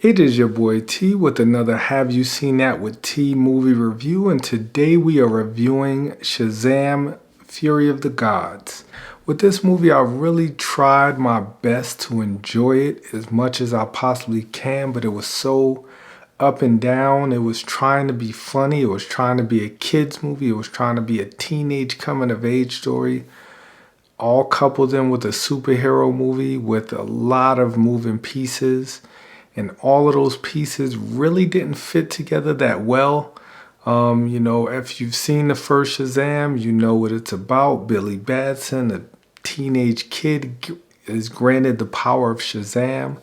It is your boy T with another Have You Seen That with T movie review, and today we are reviewing Shazam Fury of the Gods. With this movie, I really tried my best to enjoy it as much as I possibly can, but it was so up and down. It was trying to be funny, it was trying to be a kid's movie, it was trying to be a teenage coming of age story, all coupled in with a superhero movie with a lot of moving pieces. And all of those pieces really didn't fit together that well. If you've seen the first Shazam, you know what it's about. Billy Batson, a teenage kid, is granted the power of Shazam,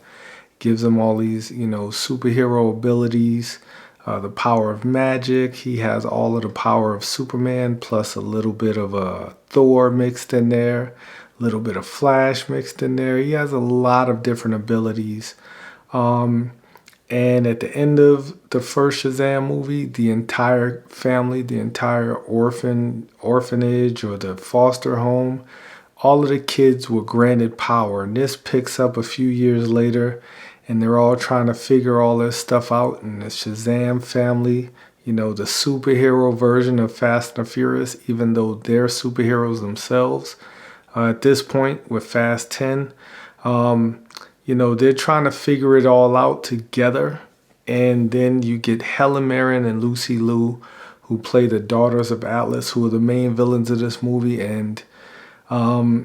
gives him all these, superhero abilities, the power of magic. He has all of the power of Superman, plus a little bit of Thor mixed in there, a little bit of Flash mixed in there. He has a lot of different abilities. And at the end of the first Shazam movie, the entire family, the entire orphanage or the foster home, all of the kids were granted power. And this picks up a few years later, and they're all trying to figure all this stuff out. And the Shazam family, the superhero version of Fast and Furious, even though they're superheroes themselves. At this point with Fast 10, they're trying to figure it all out together. And then you get Helen Mirren and Lucy Liu, who play the daughters of Atlas, who are the main villains of this movie. And I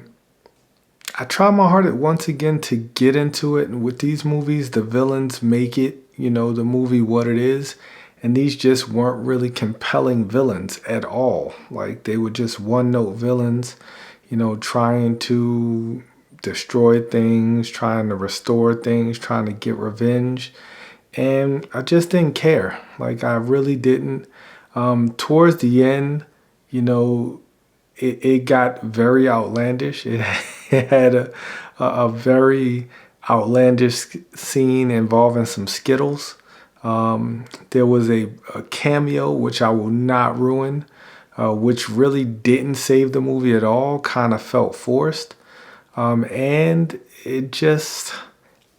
try my hardest once again to get into it. And with these movies, the villains make it, the movie what it is. And these just weren't really compelling villains at all. Like, they were just one-note villains, trying to destroy things, trying to restore things, trying to get revenge. And I just didn't care. Like, I really didn't. Towards the end, it got very outlandish. It had a very outlandish scene involving some Skittles. There was a cameo, which I will not ruin, which really didn't save the movie at all, kind of felt forced. And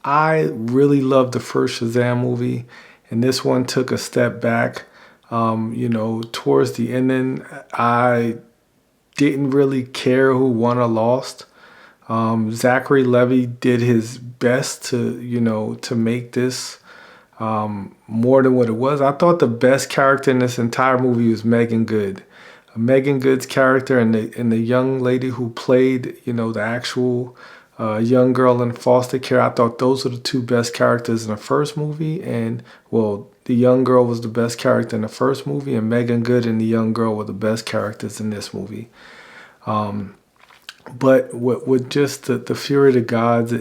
I really loved the first Shazam movie, and this one took a step back. Towards the ending, I didn't really care who won or lost. Zachary Levi did his best to make this more than what it was. I thought the best character in this entire movie was Megan Good. Megan Good's character and the young lady who played, the actual young girl in foster care. I thought those were the two best characters in the first movie. And, well, the young girl was the best character in the first movie, and Megan Good and the young girl were the best characters in this movie. But with just the Fury of the Gods,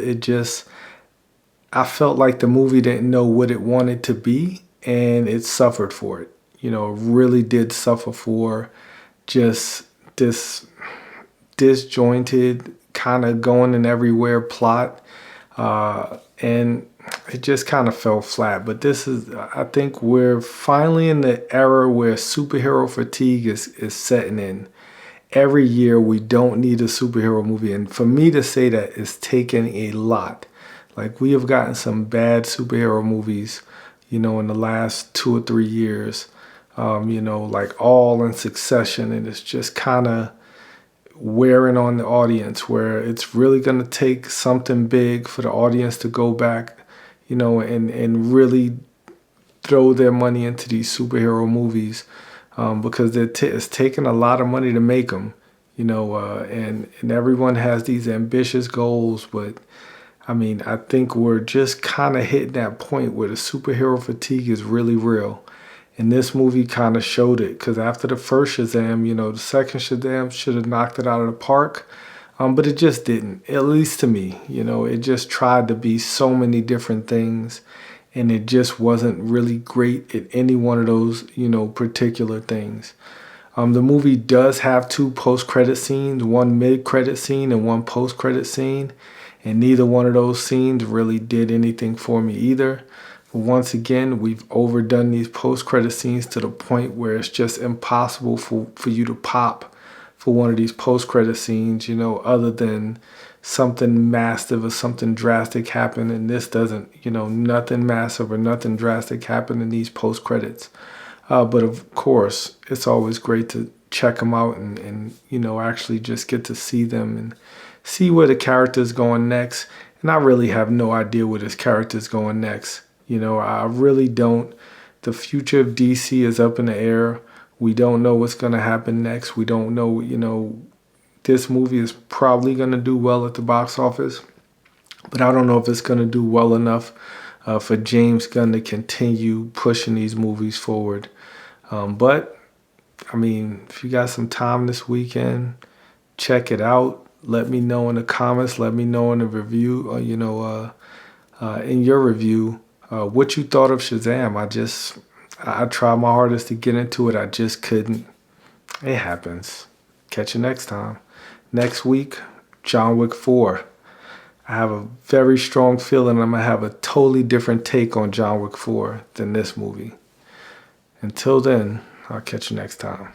I felt like the movie didn't know what it wanted to be, and it suffered for it. It really did suffer for just this disjointed, kind of going in everywhere plot. And it just kind of fell flat. But I think we're finally in the era where superhero fatigue is setting in. Every year we don't need a superhero movie. And for me to say that is taking a lot. Like, we have gotten some bad superhero movies, in the last 2 or 3 years. Like all in succession, and it's just kind of wearing on the audience, where it's really going to take something big for the audience to go back, and really throw their money into these superhero movies, because it's taking a lot of money to make them, and everyone has these ambitious goals. But I mean, I think we're just kind of hitting that point where the superhero fatigue is really real. And this movie kind of showed it, because after the first Shazam, the second Shazam should have knocked it out of the park. But it just didn't, at least to me. It just tried to be so many different things, and it just wasn't really great at any one of those, particular things. The movie does have 2 post-credit scenes, one mid-credit scene and one post-credit scene. And neither one of those scenes really did anything for me either. But once again, we've overdone these post-credit scenes to the point where it's just impossible for you to pop for one of these post-credit scenes, other than something massive or something drastic happen, and this doesn't. Nothing massive or nothing drastic happen in these post credits. But of course, it's always great to check them out and actually just get to see them and see where the character's going next. And I really have no idea where this character's going next. I really don't. The future of DC is up in the air. We don't know what's going to happen next. We don't know, this movie is probably going to do well at the box office, but I don't know if it's going to do well enough for James Gunn to continue pushing these movies forward. But I mean, if you got some time this weekend, check it out. Let me know in the comments. Let me know in the review. In your review, what you thought of Shazam. I tried my hardest to get into it. I just couldn't. It happens. Catch you next time. Next week, John Wick 4. I have a very strong feeling I'm going to have a totally different take on John Wick 4 than this movie. Until then, I'll catch you next time.